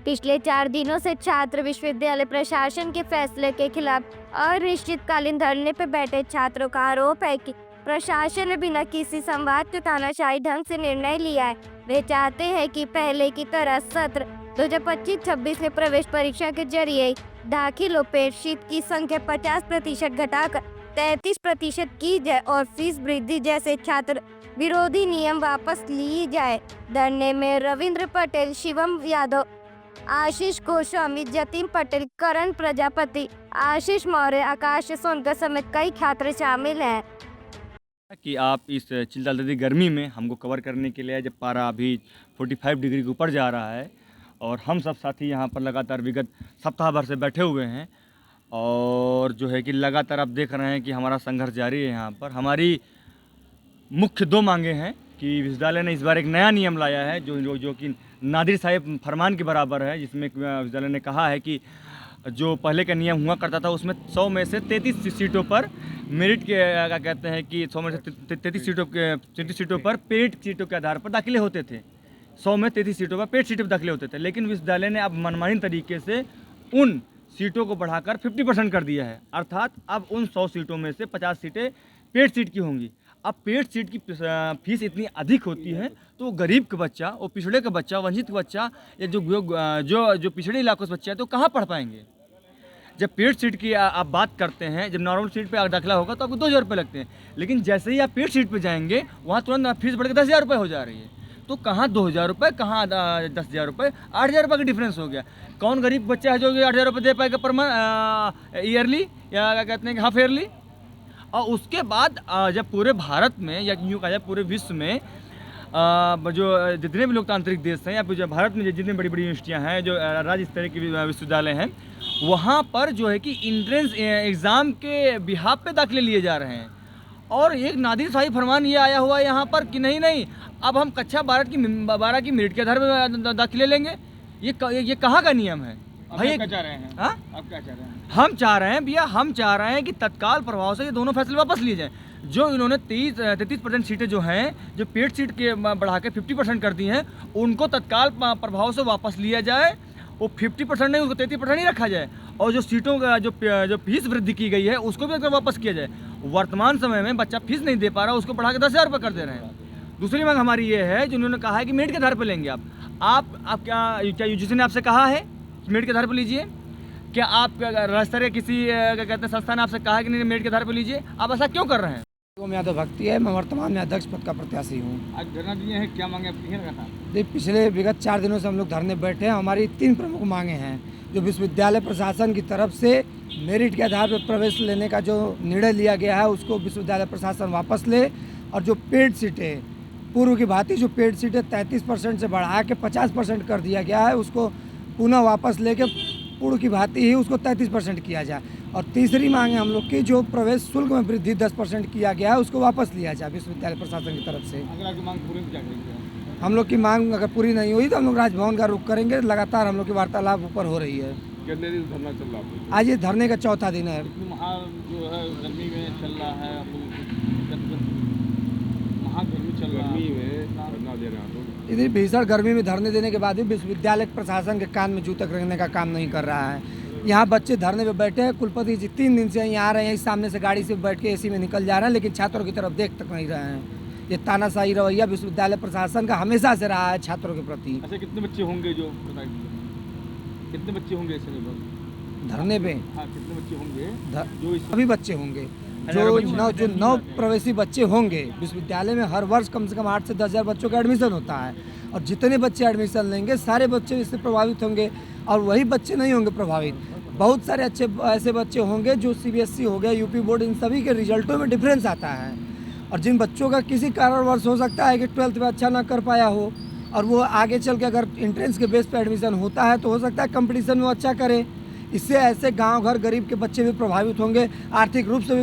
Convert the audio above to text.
पिछले 4 दिनों से छात्र विश्वविद्यालय प्रशासन के फैसले के खिलाफ अनिश्चितकालीन धरने पर बैठे छात्रों का आरोप है कि प्रशासन ने बिना किसी संवाद के तानाशाही ढंग से निर्णय लिया है। वे चाहते हैं कि पहले की तरह सत्र 2025-26 में प्रवेश परीक्षा के जरिए दाखिल पेड शीट की संख्या 50% घटाकर 33% की जाए और फीस वृद्धि जैसे छात्र विरोधी नियम वापस लिए जाए। धरने में रविंद्र पटेल, शिवम यादव, आशीष गोस्वामी, जतिन पटेल, करण प्रजापति, आशीष मौर्य, आकाश सोनकर समेत कई छात्र शामिल हैं। कि आप इस चिलचिलाती गर्मी में हमको कवर करने के लिए, जब पारा अभी 45 डिग्री के ऊपर जा रहा है और हम सब साथी यहाँ पर लगातार विगत सप्ताह भर से बैठे हुए हैं और जो है कि लगातार आप देख रहे हैं कि हमारा संघर्ष जारी है। यहाँ पर हमारी मुख्य 2 मांगे हैं कि विश्वविद्यालय ने इस बार एक नया नियम लाया है जो कि नादिर साहिब फरमान के बराबर है, जिसमें विश्वविद्यालय ने कहा है कि जो पहले का नियम हुआ करता था उसमें 100 में से 33 सीटों पर मेरिट के क्या कहते हैं कि 100 में से 33 सीटों पर पेड सीटों के आधार पर दाखिले होते थे। 100 में 33 सीटों पर पेड सीटों पर दाखिले होते थे, लेकिन विश्वविद्यालय ने अब मनमानी तरीके से उन सीटों को बढ़ाकर 50% कर दिया है। अर्थात अब उन 100 सीटों में से 50 सीटें पेड सीट की होंगी। अब पेड सीट की फीस इतनी अधिक होती है तो गरीब का बच्चा, वो पिछड़े का बच्चा, वंचित का बच्चा या जो पिछड़े इलाकों से बच्चा है तो कहाँ पढ़ पाएंगे। जब पेड सीट की आप बात करते हैं, जब नॉर्मल सीट पे दाखिला होगा तो आपको 2000 रुपये लगते हैं, लेकिन जैसे ही आप पेड सीट पे जाएंगे वहाँ तुरंत फीस बढ़ के 10,000 रुपये हो जा रही है। तो कहाँ 2000 रुपये, कहाँ 10,000 रुपये, 8,000 रुपये का डिफरेंस हो गया। कौन गरीब बच्चा है जो 8,000 रुपये दे पाएगा पर मंथ, ईयरली या क्या कहते हैं कि हाफ ईयरली। और उसके बाद जब पूरे भारत में या यूँ कहा जाए पूरे विश्व में जो जितने भी लोकतांत्रिक देश हैं या फिर जो भारत में जितनी बड़ी बड़ी यूनिवर्सिटियाँ हैं, जो राज्य स्तरीय के विश्वविद्यालय हैं, वहाँ पर जो है कि इंट्रेंस एग्ज़ाम के बिहाफ पे दाखिले लिए जा रहे हैं। और एक नादिर शाही फरमान ये आया हुआ है यहाँ पर कि नहीं अब हम कक्षा 12 की मेरिट के आधार पर दाखिले लेंगे। ये कहाँ का नियम है भाई? क्या चाह रहे हैं? हाँ, आप क्या चाह रहे हैं? हम चाह रहे हैं भैया, हम चाह रहे हैं कि तत्काल प्रभाव से ये दोनों फैसले वापस लिए जाएं। जो इन्होंने 33% सीटें जो हैं, जो पेड सीट के बढ़ा के 50% कर दी हैं, उनको तत्काल प्रभाव से वापस लिया जाए। वो 50% नहीं, उसको 33% ही रखा जाए। और जो सीटों का जो फीस वृद्धि की गई है उसको भी अगर वापस किया जाए। वर्तमान समय में बच्चा फीस नहीं दे पा रहा, उसको बढ़ा के 10,000 रुपये कर दे रहे हैं। दूसरी मांग हमारी ये है, जिन्होंने कहा है कि मेरिट के आधार पर लेंगे। आप क्या यूजीसी ने आपसे कहा है मेरिट के आधार पर लीजिए? क्या आप राज्य स्तरीय किसी क्या कहते हैं संस्था ने आपसे कहा है कि नहीं मेरिट के आधार पर लीजिए? आप ऐसा क्यों कर रहे हैं? यादव भक्ति है, मैं वर्तमान में अध्यक्ष पद का प्रत्याशी हूँ। आज धरना दिए हैं, क्या मांगे आपकी है? पिछले विगत 4 दिनों से हम लोग धरने बैठे हैं। हमारी 3 प्रमुख मांगे हैं जो विश्वविद्यालय प्रशासन की तरफ से मेरिट के आधार पर प्रवेश लेने का जो निर्णय लिया गया है उसको विश्वविद्यालय प्रशासन वापस ले, और जो पेड सीटें पूर्व की भांति जो पेड सीटें 33% से बढ़ा के 50% कर दिया गया है उसको पुनः वापस लेके पूर्व की भांति ही उसको 33% किया जाए। और तीसरी मांग है हम लोग की, जो प्रवेश शुल्क में वृद्धि 10% किया गया है उसको वापस लिया जाए विश्वविद्यालय प्रशासन की तरफ से। अगर आपकी मांग पूरी क्या करेंगे? हम लोग की मांग अगर पूरी नहीं हुई तो हम लोग राजभवन का रुख करेंगे। लगातार हम लोग की वार्तालाप ऊपर हो रही है। कितने दिन धरना चल रहा है? आज ये धरने का 4था दिन है। जो है गर्मी में चल रहा है, गर्मी चल रहा है, धरना दे रहे हैं। इतनी भीषण गर्मी में धरने देने के बाद भी विश्वविद्यालय प्रशासन के कान में जू तक रखने का काम नहीं कर रहा है। यहाँ बच्चे धरने पे बैठे हैं, कुलपति जी 3 दिन से यहाँ आ रहे हैं, इस सामने से गाड़ी से बैठ के एसी में निकल जा रहे हैं, लेकिन छात्रों की तरफ देख तक नहीं रहे हैं। ये तानाशाही रवैया विश्वविद्यालय प्रशासन का हमेशा से रहा है छात्रों के प्रति। अच्छा, कितने बच्चे होंगे जो कितने बच्चे होंगे ऐसे लगभग धरने पे? हाँ, कितने बच्चे होंगे जो सभी बच्चे होंगे जो नव प्रवेशी बच्चे होंगे। विश्वविद्यालय में हर वर्ष कम से कम 8 से 10,000 बच्चों का एडमिशन होता है, और जितने बच्चे एडमिशन लेंगे सारे बच्चे इससे प्रभावित होंगे, और वही बच्चे नहीं होंगे प्रभावित। बहुत सारे अच्छे ऐसे बच्चे होंगे जो CBSE हो गया, यूपी बोर्ड, इन सभी के रिजल्टों में डिफरेंस आता है। और जिन बच्चों का किसी कारणवश हो सकता है कि 12th में अच्छा ना कर पाया हो और वो आगे चल के अगर इंट्रेंस के बेस पर एडमिशन होता है तो हो सकता है कंपटीशन में अच्छा करे। इससे ऐसे गांव घर गरीब के बच्चे भी प्रभावित होंगे, आर्थिक रूप से भी